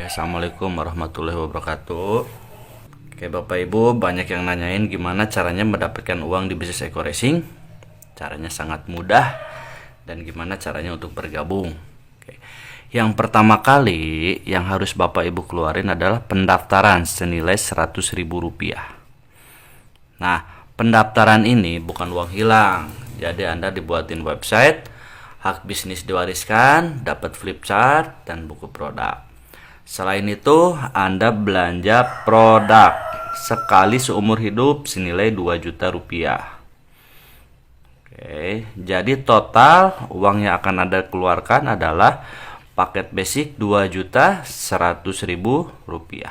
Assalamualaikum warahmatullahi wabarakatuh. Oke Bapak Ibu, banyak yang nanyain gimana caranya mendapatkan uang di bisnis Eko Racing. Caranya sangat mudah. Dan gimana caranya untuk bergabung. Oke. Yang pertama kali yang harus Bapak Ibu keluarin adalah pendaftaran senilai Rp100.000. Nah, pendaftaran ini bukan uang hilang. Jadi Anda dibuatin website, hak bisnis diwariskan, dapat flip chart dan buku produk. Selain itu, Anda belanja produk sekali seumur hidup senilai Rp2 juta. Oke, jadi total uang yang akan Anda keluarkan adalah paket basic Rp2.100.000.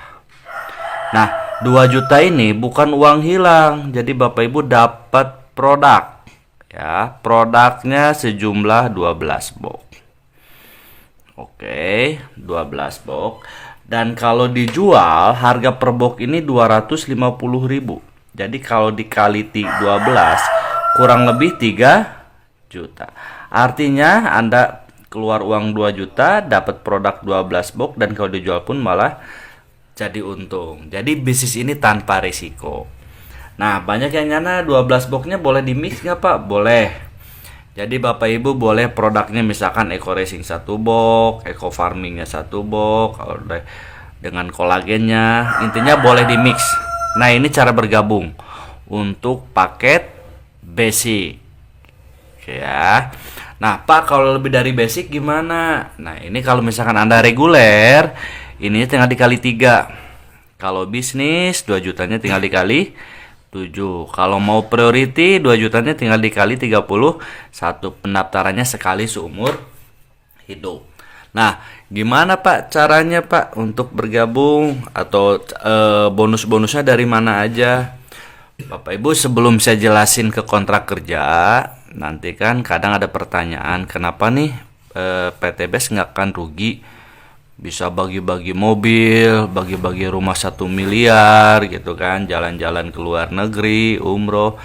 Nah, 2 juta ini bukan uang hilang. Jadi Bapak Ibu dapat produk. Ya, produknya sejumlah 12 box. Oke, 12 box. Dan kalau dijual harga per box ini Rp250.000. Jadi kalau dikali 12 kurang lebih 3 juta. Artinya Anda keluar uang 2 juta, dapat produk 12 box, dan kalau dijual pun malah jadi untung. Jadi bisnis ini tanpa risiko. Nah, banyak yang nyana 12 boxnya boleh di mix nggak Pak? Boleh. Jadi Bapak Ibu boleh produknya misalkan Eko Racing 1 box, Eko Farmingnya 1 box, kalau dengan kolagennya, intinya boleh di mix. Nah, ini cara bergabung untuk paket basic. Ya. Nah, Pak, kalau lebih dari basic gimana? Nah, ini kalau misalkan Anda reguler, ini tinggal dikali 3. Kalau bisnis 2 jutanya tinggal dikali 7. Kalau mau priority 2 jutanya tinggal dikali 31. Pendaftarannya sekali seumur hidup. Nah, gimana Pak caranya Pak untuk bergabung atau bonus-bonusnya dari mana aja? Bapak Ibu, sebelum saya jelasin ke kontrak kerja, nanti kan kadang ada pertanyaan, kenapa nih PTBS nggak akan rugi? Bisa bagi-bagi mobil, bagi-bagi rumah 1 miliar gitu kan, jalan-jalan ke luar negeri, umroh.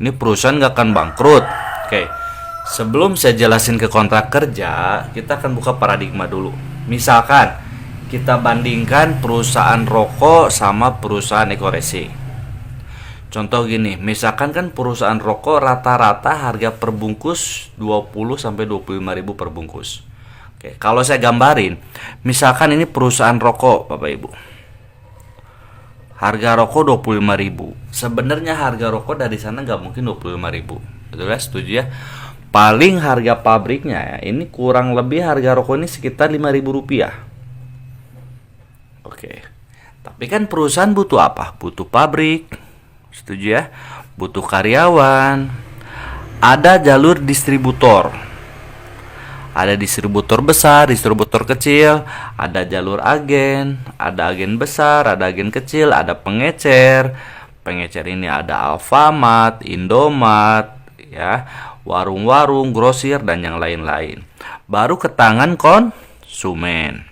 Ini perusahaan nggak akan bangkrut. Oke, sebelum saya jelasin ke kontrak kerja, kita akan buka paradigma dulu. Misalkan kita bandingkan perusahaan rokok sama perusahaan Eko Racing. Contoh gini, misalkan kan perusahaan rokok rata-rata harga per bungkus 20 sampai 25.000 per bungkus. Oke, kalau saya gambarin, misalkan ini perusahaan rokok, Bapak Ibu. Harga rokok 25.000. Sebenarnya harga rokok dari sana nggak mungkin 25.000. Betul ya? Setuju ya? Paling harga pabriknya ya, ini kurang lebih harga rokok ini sekitar Rp5.000. Oke. Tapi kan perusahaan butuh apa? Butuh pabrik. Setuju ya? Butuh karyawan. Ada jalur distributor. Ada distributor besar, distributor kecil, ada jalur agen, ada agen besar, ada agen kecil, ada pengecer. Pengecer ini ada Alfamart, Indomart, ya, warung-warung, grosir dan yang lain-lain. Baru ke tangan konsumen.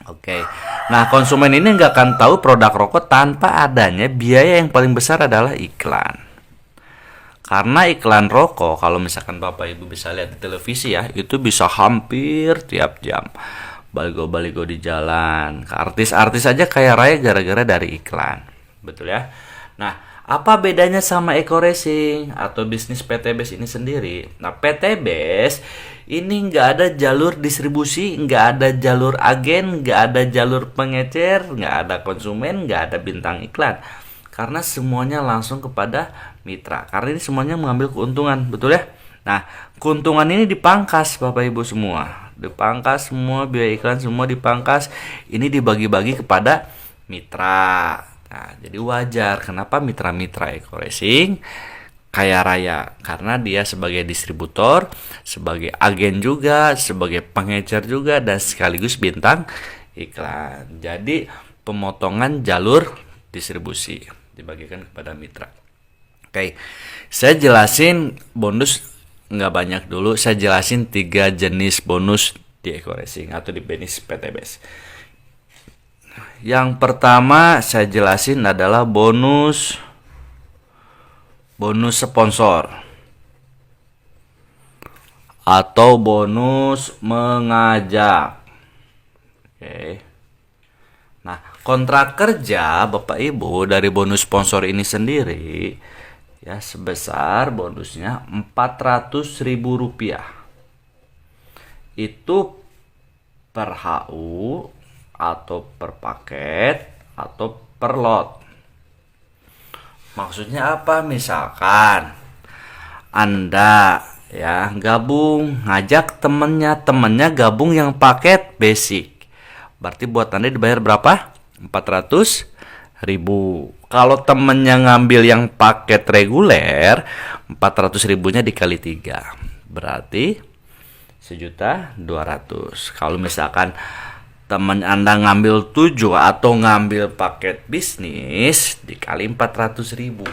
Oke. Nah, konsumen ini nggak akan tahu produk rokok tanpa adanya biaya yang paling besar adalah iklan. Karena iklan rokok, kalau misalkan Bapak Ibu bisa lihat di televisi ya, itu bisa hampir tiap jam. Baligo-baligo di jalan. Artis-artis aja kaya raya gara-gara dari iklan. Betul ya? Nah, apa bedanya sama Eko Racing atau bisnis PTBS ini sendiri? Nah, PTBS ini nggak ada jalur distribusi, nggak ada jalur agen, nggak ada jalur pengecer, nggak ada konsumen, nggak ada bintang iklan. Karena semuanya langsung kepada mitra. Karena ini semuanya mengambil keuntungan, betul ya? Nah, keuntungan ini dipangkas Bapak Ibu semua. Dipangkas semua, biaya iklan semua dipangkas. Ini dibagi-bagi kepada mitra. Nah, jadi wajar kenapa mitra-mitra Eko Racing kaya raya, karena dia sebagai distributor, sebagai agen juga, sebagai pengecer juga, dan sekaligus bintang iklan. Jadi pemotongan jalur distribusi dibagikan kepada mitra. Oke, saya jelasin bonus nggak banyak dulu. Saya jelasin 3 jenis bonus di Eko Racing atau di bisnis PTBS. Yang pertama saya jelasin adalah bonus sponsor atau bonus mengajak. Oke. Nah, kontrak kerja Bapak Ibu dari bonus sponsor ini sendiri ya sebesar bonusnya Rp400.000. Itu per HU atau per paket atau per lot. Maksudnya apa? Misalkan Anda ya gabung, ngajak temennya gabung yang paket basic. Berarti buat Anda dibayar berapa? 400.000. Kalau temennya ngambil yang paket reguler, 400.000-nya dikali 3. Berarti 1.200.000. Kalau misalkan teman Anda ngambil 7 atau ngambil paket bisnis dikali 400.000,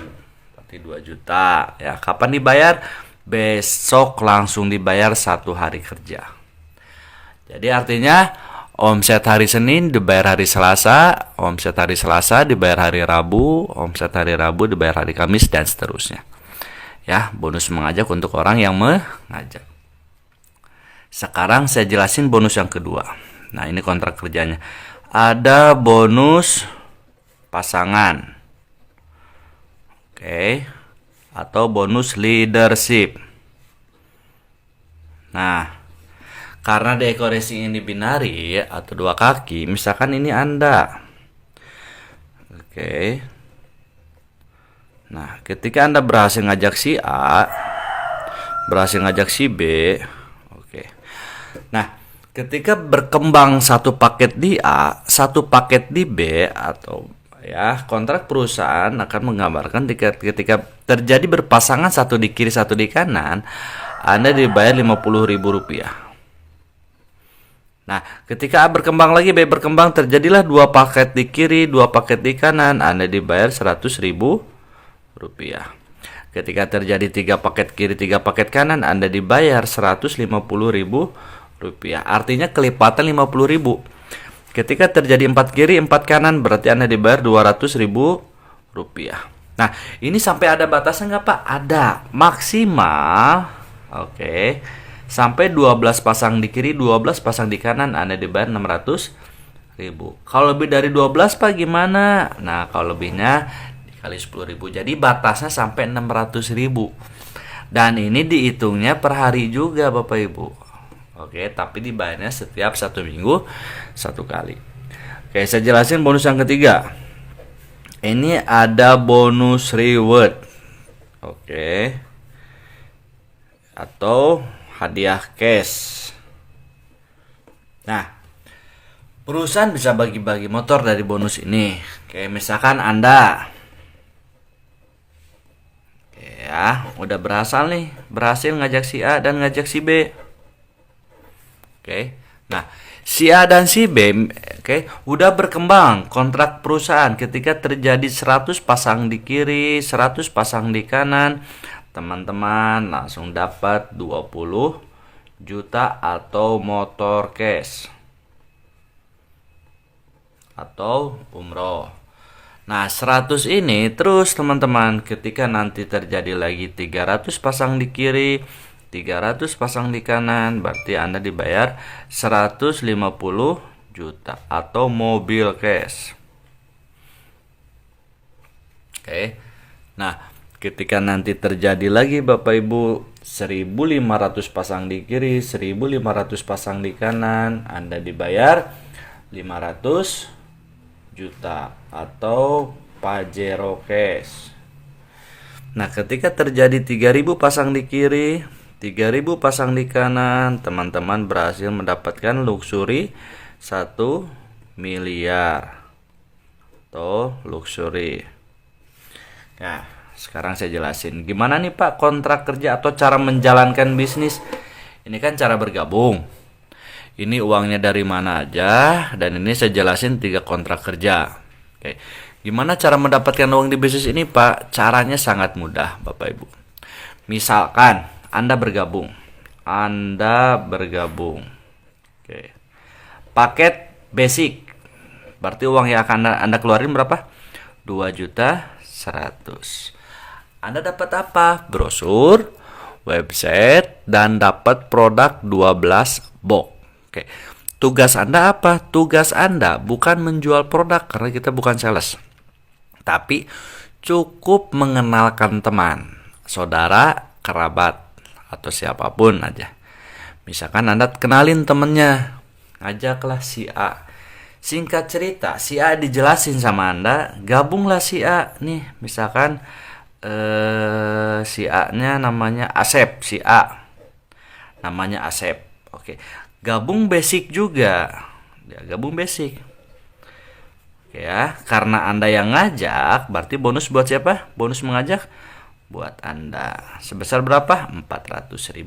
berarti 2 juta. Ya, kapan dibayar? Besok langsung dibayar 1 hari kerja. Jadi artinya omset hari Senin dibayar hari Selasa, omset hari Selasa dibayar hari Rabu, omset hari Rabu dibayar hari Kamis, dan seterusnya. Ya, bonus mengajak untuk orang yang mengajak. Sekarang saya jelasin bonus yang kedua. Nah, ini kontrak kerjanya. Ada bonus pasangan. Oke. Atau bonus leadership. Nah, karena dekorasi ini binari atau 2 kaki, misalkan ini Anda. Oke. Nah, ketika Anda berhasil ngajak si A, berhasil ngajak si B. Oke. Nah, ketika berkembang satu paket di A, satu paket di B, atau ya kontrak perusahaan akan menggambarkan ketika terjadi berpasangan satu di kiri satu di kanan, Anda dibayar Rp50.000. Nah, ketika A berkembang lagi, B berkembang, terjadilah 2 paket di kiri, 2 paket di kanan, Anda dibayar Rp100.000. Ketika terjadi 3 paket kiri, 3 paket kanan, Anda dibayar Rp150.000. Artinya kelipatan 50.000. Ketika terjadi 4 kiri 4 kanan, berarti Anda dibayar Rp200.000. Nah, ini sampai ada batasnya nggak Pak? Ada, maksimal. Oke. Sampai 12 pasang di kiri, 12 pasang di kanan, Anda dibayar Rp600.000. Kalau lebih dari 12 Pak gimana? Nah, kalau lebihnya dikali Rp10.000. Jadi batasnya sampai Rp600.000. Dan ini dihitungnya per hari juga Bapak Ibu. Oke, tapi dibayarnya setiap 1 minggu 1 kali. Oke, saya jelasin bonus yang ketiga. Ini ada bonus reward. Oke. Atau hadiah cash. Nah, perusahaan bisa bagi-bagi motor dari bonus ini. Oke, misalkan Anda ya, udah berhasil ngajak si A dan ngajak si B. Oke. Nah, si A dan si B udah berkembang kontrak perusahaan ketika terjadi 100 pasang di kiri, 100 pasang di kanan. Teman-teman langsung dapat 20 juta atau motor cash atau umroh. Nah, 100 ini terus teman-teman, ketika nanti terjadi lagi 300 pasang di kiri, 300 pasang di kanan, berarti Anda dibayar 150 juta atau mobil cash. Oke. Nah, ketika nanti terjadi lagi Bapak Ibu 1.500 pasang di kiri, 1.500 pasang di kanan, Anda dibayar 500 juta atau Pajero cash. Nah, ketika terjadi 3.000 pasang di kiri, 3.000 pasang di kanan, teman-teman berhasil mendapatkan luxury 1 miliar atau luxury. Nah, sekarang saya jelasin gimana nih Pak kontrak kerja atau cara menjalankan bisnis. Ini kan cara bergabung. Ini uangnya dari mana aja, dan ini saya jelasin 3 kontrak kerja. Oke. Gimana cara mendapatkan uang di bisnis ini Pak? Caranya sangat mudah Bapak Ibu. Misalkan Anda bergabung. Oke. Paket basic. Berarti uang yang akan Anda keluarin berapa? 2.100.000. Anda dapat apa? Brosur, website, dan dapat produk 12 box. Oke. Tugas Anda apa? Tugas Anda bukan menjual produk karena kita bukan sales. Tapi cukup mengenalkan teman, saudara, kerabat, atau siapapun aja. Misalkan Anda kenalin temennya, ajaklah si A. Singkat cerita, si A dijelasin sama Anda, gabunglah si A. Nih, misalkan si A-nya namanya Asep, si A. Namanya Asep. Oke. Gabung basic juga. Ya, gabung basic. Oke ya, karena Anda yang ngajak, berarti bonus buat siapa? Bonus mengajak buat Anda. Sebesar berapa? Rp400.000.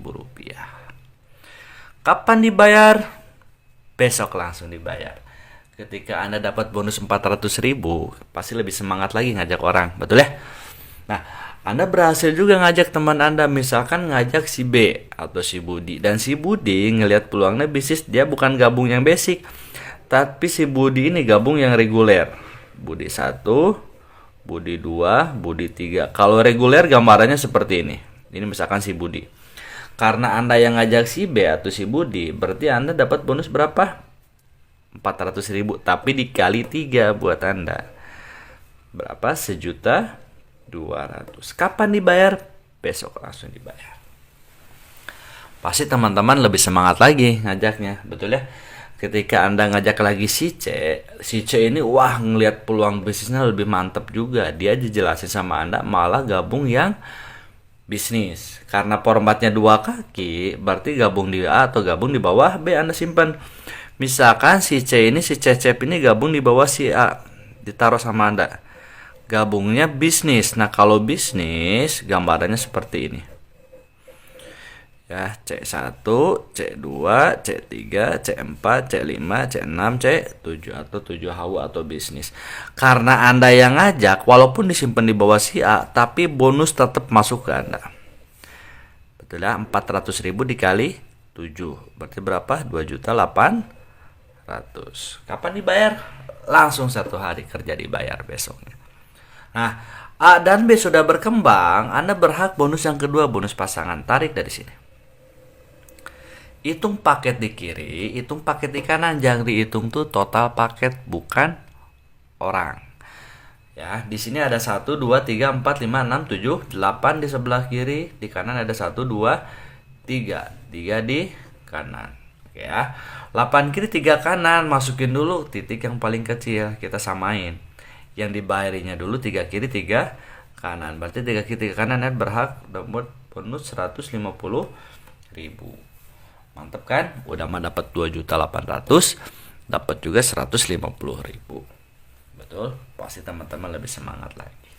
Kapan dibayar? Besok langsung dibayar. Ketika Anda dapat bonus 400.000, pasti lebih semangat lagi ngajak orang, betul ya? Nah, Anda berhasil juga ngajak teman Anda, misalkan ngajak si B atau si Budi. Dan si Budi ngelihat peluangnya bisnis, dia bukan gabung yang basic, tapi si Budi ini gabung yang reguler. Budi 1, Budi 2, Budi 3. Kalau reguler gambarannya seperti ini. Ini misalkan si Budi. Karena Anda yang ngajak si B atau si Budi, berarti Anda dapat bonus berapa? 400.000, tapi dikali 3 buat Anda. Berapa? 1.200.000. Kapan dibayar? Besok langsung dibayar. Pasti teman-teman lebih semangat lagi ngajaknya, betul ya? Ketika Anda ngajak lagi si C ini wah ngelihat peluang bisnisnya lebih mantap juga. Dia dijelasin sama Anda malah gabung yang bisnis. Karena formatnya 2 kaki, berarti gabung di A atau gabung di bawah B Anda simpan. Misalkan si C ini, si Cecep ini gabung di bawah si A, ditaruh sama Anda. Gabungnya bisnis. Nah, kalau bisnis gambarannya seperti ini. Ya, C1, C2, C3, C4, C5, C6, C7 atau 7 HU atau bisnis. Karena Anda yang ngajak, walaupun disimpan di bawah si A, tapi bonus tetap masuk ke Anda. Betul ya, 400.000 dikali 7. Berarti berapa? 2.800.000. Kapan dibayar? Langsung 1 hari kerja dibayar besoknya. Nah, A dan B sudah berkembang, Anda berhak bonus yang kedua, bonus pasangan. Tarik dari sini. Hitung paket di kiri, hitung paket di kanan. Jangan dihitung tuh total paket, bukan orang. Ya, di sini ada 1, 2, 3, 4, 5, 6, 7, 8 di sebelah kiri. Di kanan ada 1, 2, 3. 3 di kanan. Oke ya. 8 kiri 3 kanan, masukin dulu titik yang paling kecil, kita samain. Yang dibayarinya dulu 3 kiri 3 kanan. Berarti 3 kiri 3 kanan berhak dapat bonus 150.000. Mantap kan? Udah mah dapat 2.800.000, dapat juga 150.000. Betul? Pasti teman-teman lebih semangat lagi.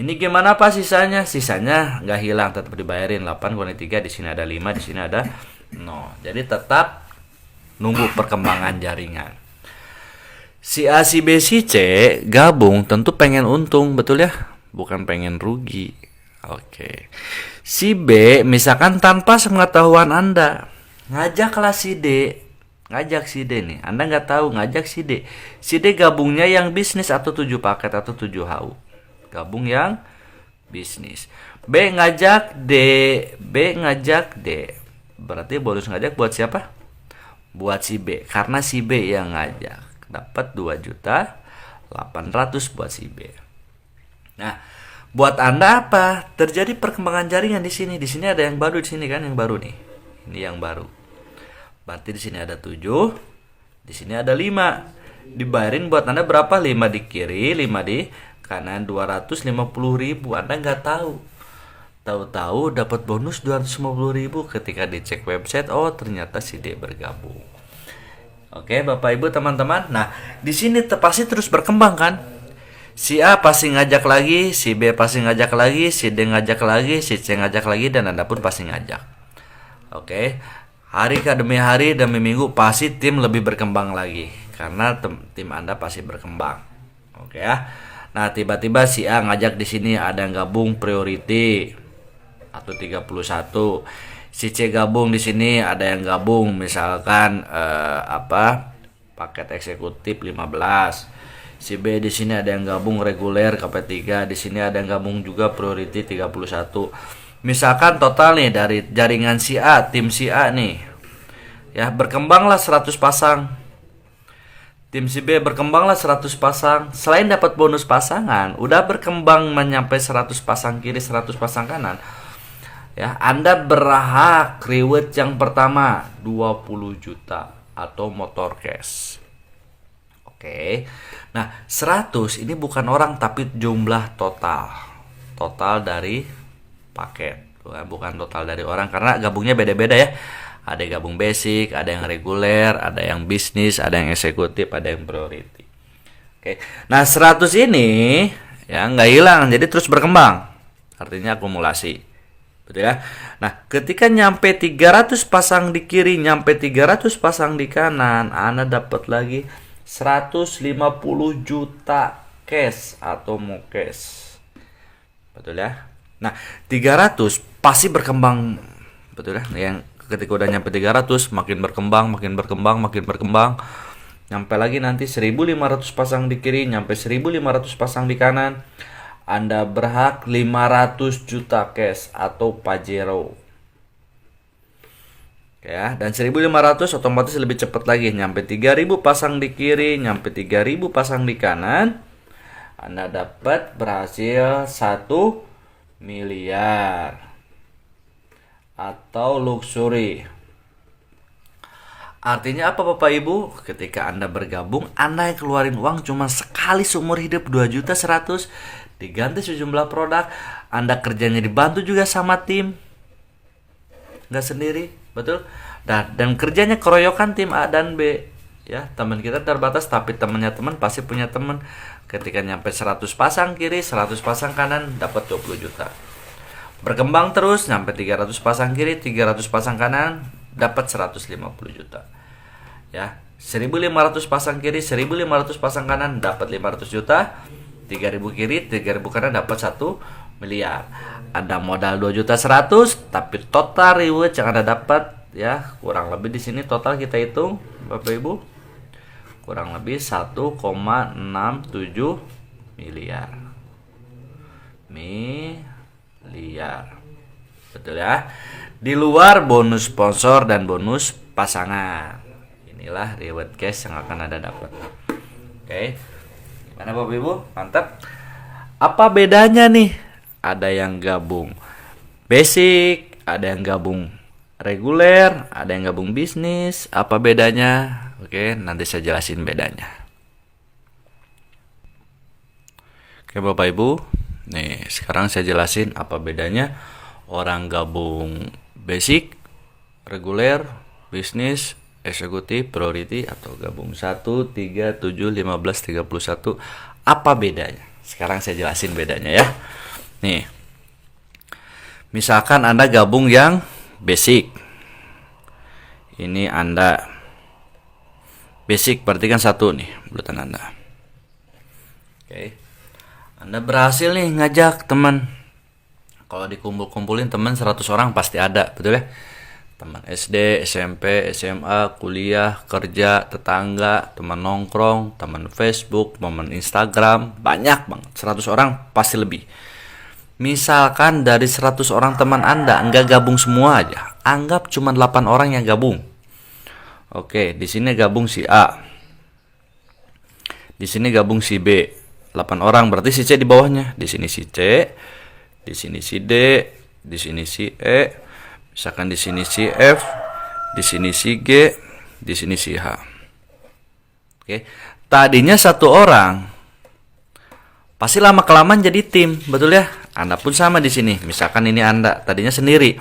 Ini gimana Pak sisanya? Sisanya nggak hilang, tetap dibayarin. 8 kurangi 3, di sini ada 5, di sini ada 0. Jadi tetap nunggu perkembangan jaringan. Si A, si B, si C gabung tentu pengen untung, betul ya? Bukan pengen rugi. Oke. Si B misalkan tanpa sepengetahuan Anda, ngajaklah si D. Ngajak si D nih. Anda nggak tahu, ngajak si D. Si D gabungnya yang bisnis atau 7 paket atau 7 HU. Gabung yang bisnis. B ngajak D. B ngajak D. Berarti bonus ngajak buat siapa? Buat si B. Karena si B yang ngajak. Dapat 2.800.000 buat si B. Nah, buat Anda apa? Terjadi perkembangan jaringan di sini. Di sini ada yang baru di sini kan, yang baru nih. Ini yang baru. Berarti di sini ada 7, di sini ada 5. Dibayarin buat Anda berapa? 5 di kiri, 5 di kanan, 250.000. Anda nggak tahu. Tahu-tahu dapat bonus 250.000 ketika dicek website. Oh, ternyata si D bergabung. Oke, Bapak Ibu teman-teman. Nah, di sini pasti terus berkembang kan? Si A pasti ngajak lagi, si B pasti ngajak lagi, si D ngajak lagi, si C ngajak lagi, dan Anda pun pasti ngajak. Oke. Hari demi hari demi minggu pasti tim lebih berkembang lagi karena tim Anda pasti berkembang. Oke ya. Nah, tiba-tiba si A ngajak di sini ada yang gabung priority atau 31. Si C gabung di sini ada yang gabung misalkan paket eksekutif 15. Si B di sini ada yang gabung reguler KP3, di sini ada yang gabung juga priority 31. Misalkan total nih dari jaringan si A, tim si A nih. Ya, berkembanglah 100 pasang. Tim si B berkembanglah 100 pasang. Selain dapat bonus pasangan, udah berkembang menyampai 100 pasang kiri, 100 pasang kanan. Ya, Anda berhak reward yang pertama 20 juta atau motor cash. Oke. Nah, 100 ini bukan orang tapi jumlah total. Total dari paket. Bukan total dari orang karena gabungnya beda-beda ya. Ada yang gabung basic, ada yang reguler, ada yang bisnis, ada yang eksekutif, ada yang priority. Oke. Nah, 100 ini ya nggak hilang, jadi terus berkembang. Artinya akumulasi. Betul ya? Nah, ketika nyampe 300 pasang di kiri, nyampe 300 pasang di kanan, Anda dapat lagi 150 juta cash atau mau cash. Betul ya? Nah, 300 pasti berkembang. Betul ya? Yang ketika udah nyampe 300 makin berkembang, makin berkembang, makin berkembang. Nyampe lagi nanti 1500 pasang di kiri, nyampe 1500 pasang di kanan. Anda berhak 500 juta cash atau Pajero. Ya, dan 1500 otomatis lebih cepat lagi, nyampe 3000 pasang di kiri, nyampe 3000 pasang di kanan. Anda dapat berhasil 1 miliar atau luxury. Artinya apa Bapak Ibu? Ketika Anda bergabung, Anda yang keluarin uang cuma sekali seumur hidup 2.100.000, diganti sejumlah produk. Anda kerjanya dibantu juga sama tim, nggak sendiri, betul? Dan kerjanya keroyokan tim A dan B. Ya, teman kita terbatas tapi temannya teman pasti punya teman. Ketika nyampe 100 pasang kiri, 100 pasang kanan, dapat 20 juta. Berkembang terus, nyampe 300 pasang kiri, 300 pasang kanan, dapat 150 juta. Ya, 1500 pasang kiri, 1500 pasang kanan, dapat 500 juta. 3000 kiri, 3000 kanan, dapat 1 miliar. Ada modal 2.100.000, tapi total reward yang Anda dapat ya kurang lebih di sini total kita hitung Bapak Ibu kurang lebih 1,67 miliar. Betul ya? Di luar bonus sponsor dan bonus pasangan. Inilah reward cash yang akan Anda dapat. Oke. Gimana Bapak Ibu? Mantap. Apa bedanya nih? Ada yang gabung basic, ada yang gabung reguler, ada yang gabung bisnis. Apa bedanya? Oke, nanti saya jelasin bedanya. Oke Bapak Ibu, nih sekarang saya jelasin apa bedanya orang gabung basic, reguler, bisnis, eksekutif, priority, atau gabung 1, 3, 7, 15, 31. Apa bedanya? Sekarang saya jelasin bedanya ya. Nih, misalkan Anda gabung yang basic. Ini Anda basic berarti kan 1 nih bulutan Anda. Oke. Anda berhasil nih ngajak teman. Kalau dikumpul-kumpulin teman 100 orang pasti ada, betul ya? Teman SD, SMP, SMA, kuliah, kerja, tetangga, teman nongkrong, teman Facebook, teman Instagram, banyak banget. 100 orang pasti lebih. Misalkan dari 100 orang teman Anda enggak gabung semua aja. Anggap cuma 8 orang yang gabung. Oke, di sini gabung si A. Di sini gabung si B. 8 orang berarti si C di bawahnya. Di sini si C, di sini si D, di sini si E, misalkan di sini si F, di sini si G, di sini si H. Oke. Tadinya 1 orang. Pasti lama kelamaan jadi tim, betul ya? Anda pun sama di sini. Misalkan ini Anda tadinya sendiri.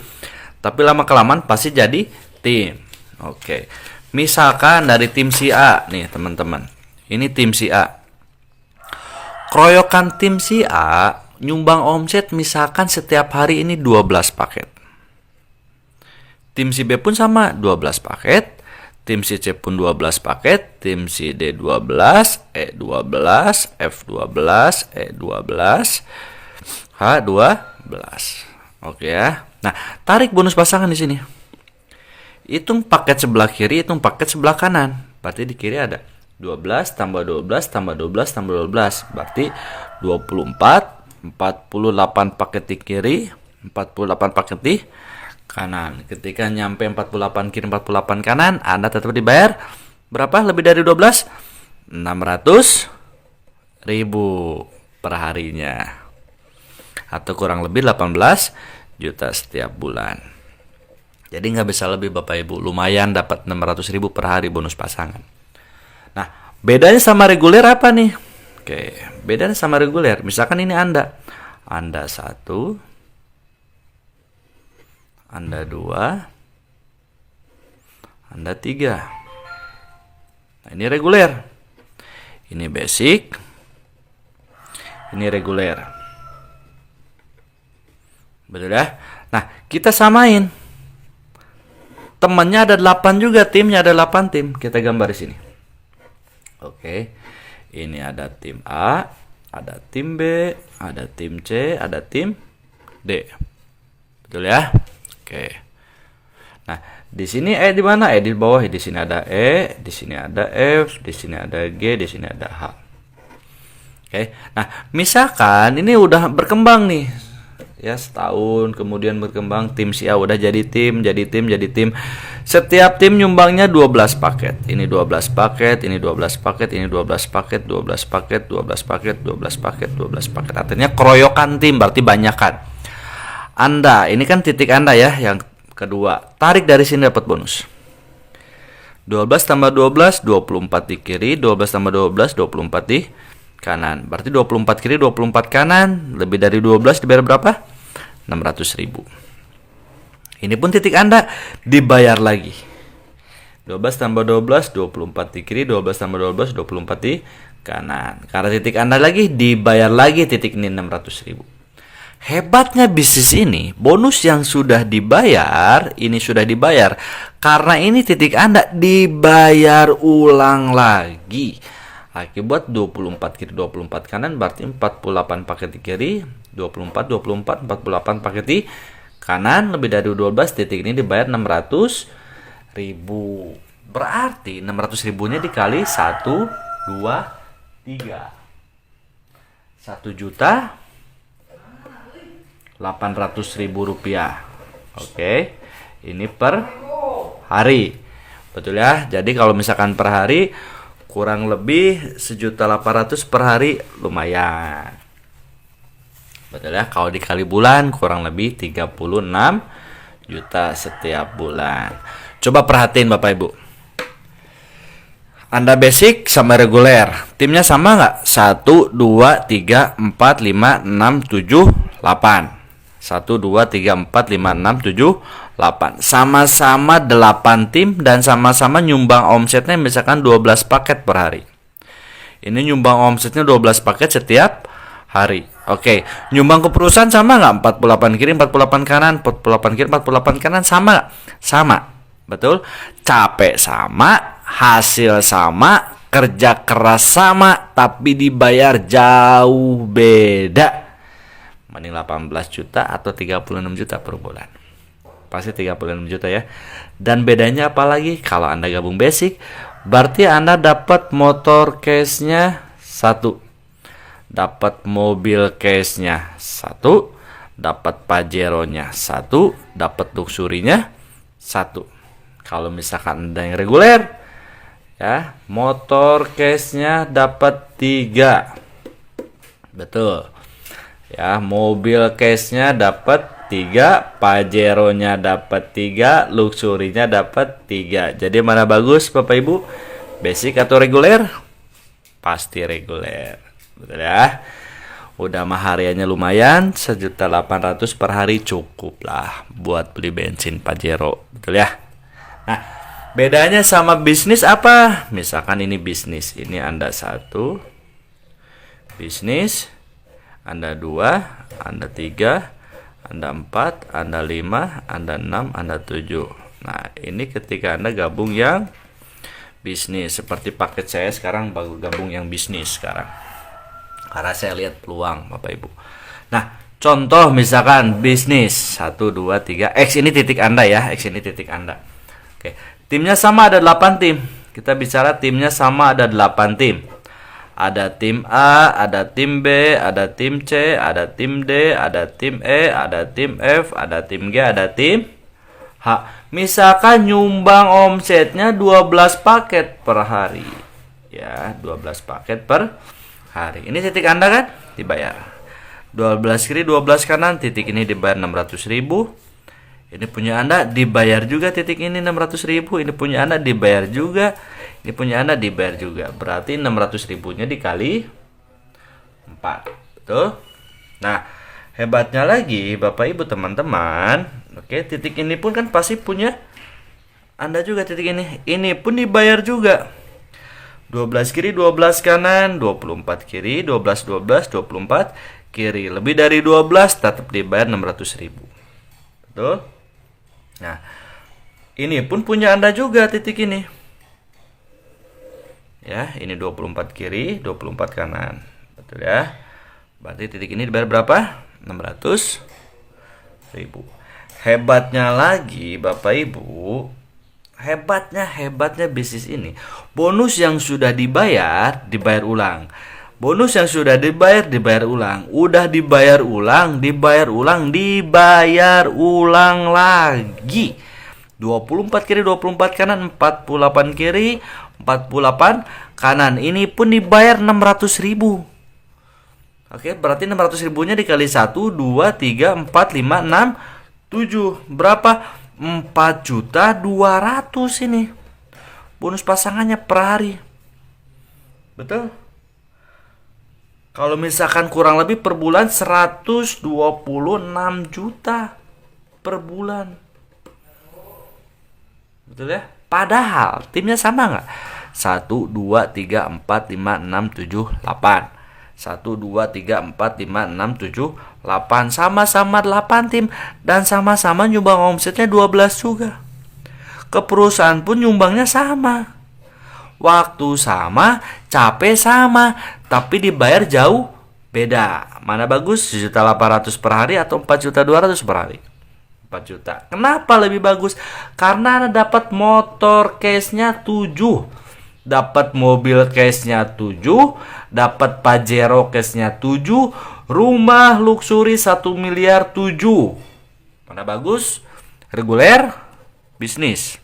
Tapi lama kelamaan pasti jadi tim. Oke. Misalkan dari tim si A nih, teman-teman. Ini tim si A. Keroyokan tim si A nyumbang omset misalkan setiap hari ini 12 paket. Tim si B pun sama 12 paket. Tim si C pun 12 paket. Tim si D 12, E 12, F 12, E 12, H 12. Oke ya. Nah, tarik bonus pasangan di sini. Hitung paket sebelah kiri, hitung paket sebelah kanan. Berarti di kiri ada 12 tambah 12 tambah 12 tambah 12. Berarti 24, 48 paket di kiri, 48 paket di kanan. Ketika nyampe 48 kiri 48 kanan, Anda tetap dibayar berapa? Lebih dari 12? 600.000 per harinya. Atau kurang lebih 18 juta setiap bulan. Jadi nggak bisa lebih Bapak Ibu. Lumayan dapat 600.000 per hari bonus pasangan. Nah, bedanya sama reguler apa nih? Oke, bedanya sama reguler. Misalkan ini Anda 1, Anda 2, Anda 3. Nah, ini reguler. Ini basic. Ini reguler. Betul ya? Nah, kita samain. Temannya ada 8 juga, timnya ada 8 tim. Kita gambar di sini. Oke. Ini ada tim A, ada tim B, ada tim C, ada tim D. Betul ya? Oke. Nah, di sini E di mana? E di bawah. Di sini ada E, di sini ada F, di sini ada G, di sini ada H. Oke. Nah, misalkan ini udah berkembang nih. Ya, setahun kemudian berkembang, tim si A udah jadi tim. Setiap tim nyumbangnya 12 paket. Ini 12 paket, ini 12 paket, ini 12 paket, 12 paket, 12 paket, 12 paket, 12 paket. Artinya keroyokan tim, berarti banyakan. Anda, ini kan titik Anda ya, yang kedua. Tarik dari sini dapat bonus. 12 tambah 12, 24 di kiri, 12 tambah 12, 24 di kanan. Berarti 24 kiri, 24 kanan, lebih dari 12 dibayar berapa? 600.000. Ini pun titik Anda dibayar lagi. 12 tambah 12, 24 di kiri, 12 tambah 12, 24 di kanan. Karena titik Anda lagi, dibayar lagi titik ini 600.000. Hebatnya bisnis ini, bonus yang sudah dibayar, ini sudah dibayar. Karena ini titik Anda dibayar ulang lagi. Akibat 24 kiri 24 kanan berarti 48 paket di kiri, 24 48 48 paket di kanan, lebih dari 12 titik ini dibayar 600.000. Berarti 600.000-nya dikali 1 2 3. 1.800.000 rupiah. Oke. Ini per hari. Betul ya? Jadi kalau misalkan per hari kurang lebih 1.800.000 per hari, lumayan. Betul ya? Kalau dikali bulan kurang lebih 36 juta setiap bulan. Coba perhatiin Bapak Ibu. Anda basic sama reguler, timnya sama nggak? 1, 2, 3, 4, 5, 6, 7, 8. 1, 2, 3, 4, 5, 6, 7, 8. Sama-sama 8 tim dan sama-sama nyumbang omsetnya misalkan 12 paket per hari. Ini nyumbang omsetnya 12 paket setiap hari. Oke, nyumbang ke perusahaan sama nggak? 48 kiri 48 kanan, 48 kiri 48 kanan, sama nggak? Sama. Betul? Capek sama, hasil sama, kerja keras sama, tapi dibayar jauh beda. Mending 18 juta atau 36 juta per bulan. Pasti 36 juta ya. Dan bedanya apa lagi? Kalau Anda gabung basic, berarti Anda dapat motor case-nya 1. Dapat mobil case-nya 1. Dapat Pajero-nya 1. Dapat Luxury-nya 1. Kalau misalkan Anda yang reguler, ya, motor case-nya dapat 3. Betul. Ya, mobil case-nya dapat 3, Pajero-nya dapat 3, Luxury-nya dapat 3. Jadi mana bagus Bapak Ibu? Basic atau reguler? Pasti reguler. Betul ya? Udah mah hariannya lumayan, 1.800.000 per hari cukup lah buat beli bensin Pajero. Betul ya? Nah, bedanya sama bisnis apa? Misalkan ini bisnis, ini Anda 1 bisnis, Anda 2, Anda 3, Anda 4, Anda 5, Anda 6, Anda 7. Nah, ini ketika Anda gabung yang bisnis, seperti paket saya sekarang baru gabung yang bisnis sekarang. Karena saya lihat peluang Bapak Ibu. Nah, contoh misalkan bisnis 1 2 3, X ini titik Anda ya, X ini titik Anda. Oke, timnya sama ada 8 tim. Kita bicara timnya sama ada 8 tim. Ada tim A, ada tim B, ada tim C, ada tim D, ada tim E, ada tim F, ada tim G, ada tim Misalkan nyumbang omsetnya 12 paket per hari. Ya, 12 paket per hari. Ini titik Anda kan? Dibayar. 12 kiri, 12 kanan, titik ini dibayar 600.000. Ini punya Anda dibayar juga, titik ini 600.000. Ini punya Anda dibayar juga. Ini punya Anda dibayar juga. Berarti 600.000-nya dikali 4. Betul? Nah, hebatnya lagi Bapak Ibu teman-teman. Oke, titik ini pun kan pasti punya Anda juga, titik ini. Ini pun dibayar juga. 12 kiri, 12 kanan, 24 kiri, 12, 12, 24 kiri. Lebih dari 12 tetap dibayar 600.000. Betul? Nah, ini pun punya Anda juga, titik ini. Ya, ini 24 kiri, 24 kanan. Betul ya? Berarti titik ini dibayar berapa? 600.000. Hebatnya lagi Bapak Ibu, hebatnya bisnis ini, bonus yang sudah dibayar ulang. Bonus yang sudah dibayar ulang. Udah dibayar ulang lagi. 24 kiri, 24 kanan, 48 kiri, 48 kanan. Ini pun dibayar 600.000. Oke, berarti 600.000-nya dikali 1, 2, 3, 4, 5, 6, 7. Berapa? 4.200.000 ini. Bonus pasangannya per hari. Betul? Kalau misalkan kurang lebih per bulan 126 juta per bulan. Betul ya? Padahal timnya sama nggak? 1, 2, 3, 4, 5, 6, 7, 8. 1, 2, 3, 4, 5, 6, 7, 8. Sama-sama 8 tim. Dan sama-sama nyumbang omsetnya 12 juga. Ke perusahaan pun nyumbangnya sama. Waktu sama, capek sama, tapi dibayar jauh beda. Mana bagus? 1.800.000 per hari atau 4.200.000 per hari? 4 juta. Kenapa lebih bagus? Karena Anda dapat motor case-nya 7, dapat mobil case-nya 7, dapat Pajero case-nya 7, rumah luxury 1 miliar 7. Mana bagus? Reguler, bisnis.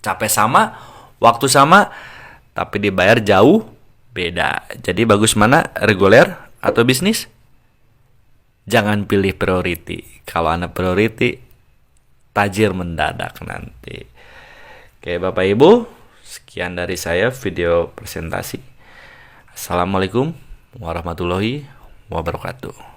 Capek sama, waktu sama, tapi dibayar jauh beda. Jadi bagus mana? Reguler atau bisnis? Jangan pilih priority. Kalau Anda priority, tajir mendadak nanti. Oke Bapak Ibu, sekian dari saya video presentasi. Assalamualaikum warahmatullahi wabarakatuh.